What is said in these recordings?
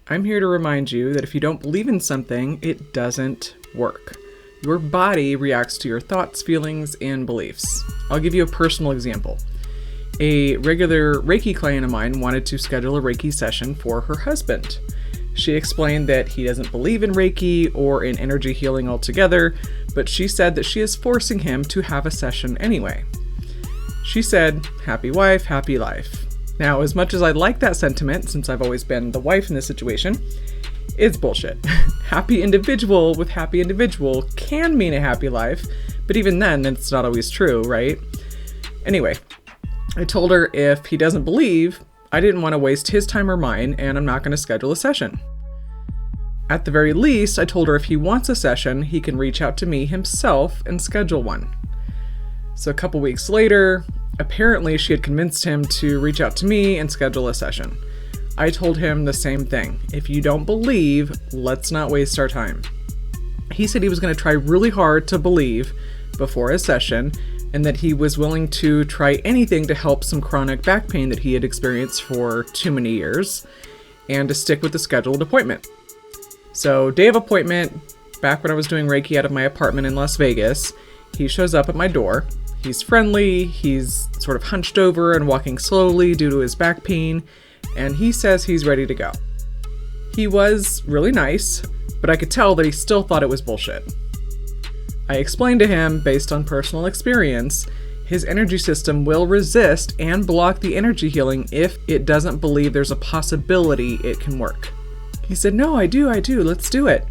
I'm here to remind you that if you don't believe in something, it doesn't work. Your body reacts to your thoughts, feelings, and beliefs. I'll give you a personal example. A regular Reiki client of mine wanted to schedule a Reiki session for her husband. She explained that he doesn't believe in Reiki or in energy healing altogether, but she said that she is forcing him to have a session anyway. She said, happy wife, happy life. Now, as much as I like that sentiment, since I've always been the wife in this situation, it's bullshit. Happy individual with happy individual can mean a happy life, but even then, it's not always true, right? Anyway, I told her if he doesn't believe, I didn't want to waste his time or mine, and I'm not going to schedule a session. At the very least, I told her if he wants a session, he can reach out to me himself and schedule one. So a couple weeks later, apparently she had convinced him to reach out to me and schedule a session. I told him the same thing. If you don't believe, let's not waste our time. He said he was going to try really hard to believe before his session, and that he was willing to try anything to help some chronic back pain that he had experienced for too many years, and to stick with the scheduled appointment. So, day of appointment, back when I was doing Reiki out of my apartment in Las Vegas, he shows up at my door. He's friendly, he's sort of hunched over and walking slowly due to his back pain, and he says he's ready to go. He was really nice, but I could tell that he still thought it was bullshit. I explained to him, based on personal experience, his energy system will resist and block the energy healing if it doesn't believe there's a possibility it can work. He said, no, I do, let's do it.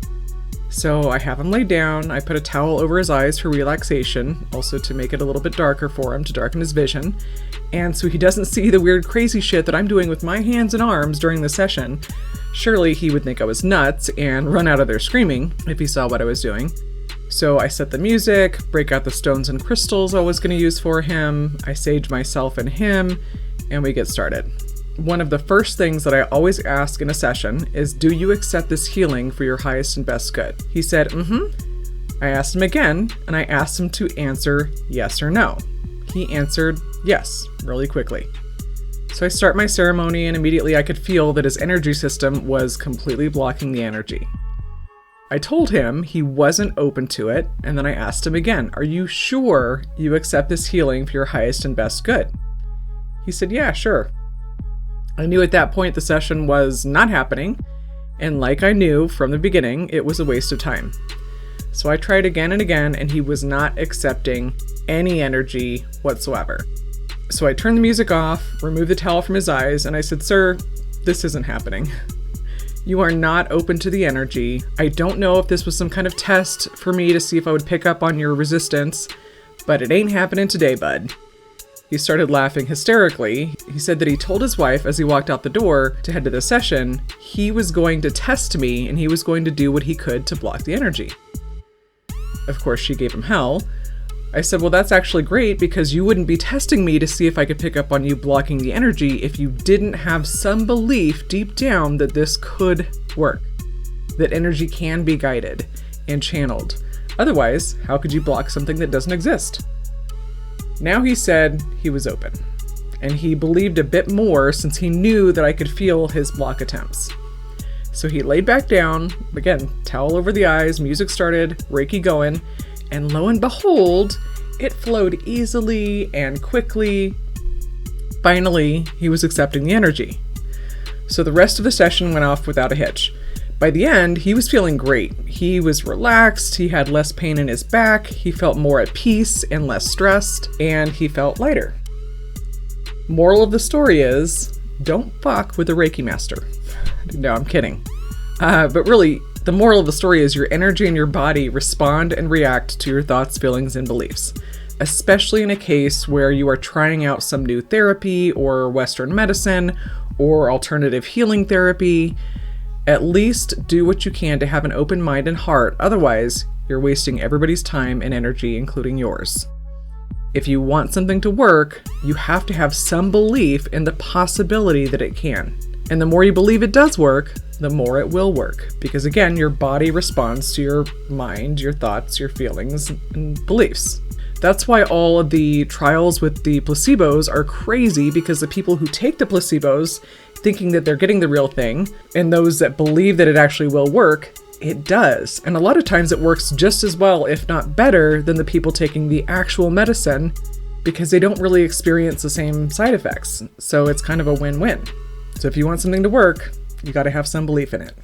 So I have him lay down, I put a towel over his eyes for relaxation, also to make it a little bit darker for him, to darken his vision, and so he doesn't see the weird crazy shit that I'm doing with my hands and arms during the session. Surely he would think I was nuts and run out of there screaming if he saw what I was doing. So I set the music, break out the stones and crystals I was going to use for him, I sage myself and him, and we get started. One of the first things that I always ask in a session is, do you accept this healing for your highest and best good? He said, I asked him again, and I asked him to answer yes or no. He answered yes, really quickly. So I start my ceremony, and immediately I could feel that his energy system was completely blocking the energy. I told him he wasn't open to it, and then I asked him again, are you sure you accept this healing for your highest and best good? He said, yeah, sure. I knew at that point the session was not happening, and like I knew from the beginning, it was a waste of time. So I tried again and again, and he was not accepting any energy whatsoever. So I turned the music off, removed the towel from his eyes, and I said, sir, this isn't happening. You are not open to the energy. I don't know if this was some kind of test for me to see if I would pick up on your resistance, but it ain't happening today, bud. He started laughing hysterically. He said that he told his wife as he walked out the door to head to the session, he was going to test me and he was going to do what he could to block the energy. Of course, she gave him hell. I said, well, that's actually great because you wouldn't be testing me to see if I could pick up on you blocking the energy if you didn't have some belief deep down that this could work, that energy can be guided and channeled. Otherwise, how could you block something that doesn't exist? Now he said he was open, and he believed a bit more since he knew that I could feel his block attempts. So he laid back down, again, towel over the eyes, music started, Reiki going, and lo and behold, it flowed easily and quickly. Finally, he was accepting the energy. So the rest of the session went off without a hitch. By the end, he was feeling great. He was relaxed, he had less pain in his back, he felt more at peace and less stressed, and he felt lighter. Moral of the story is, don't fuck with a Reiki master. No, I'm kidding. But really, the moral of the story is your energy and your body respond and react to your thoughts, feelings, and beliefs, especially in a case where you are trying out some new therapy or Western medicine or alternative healing therapy. At least do what you can to have an open mind and heart. Otherwise, you're wasting everybody's time and energy, including yours. If you want something to work, you have to have some belief in the possibility that it can. And the more you believe it does work, the more it will work. Because again, your body responds to your mind, your thoughts, your feelings, and beliefs. That's why all of the trials with the placebos are crazy, because the people who take the placebos thinking that they're getting the real thing, and those that believe that it actually will work, it does. And a lot of times it works just as well, if not better, than the people taking the actual medicine, because they don't really experience the same side effects. So it's kind of a win-win. So if you want something to work, you got to have some belief in it.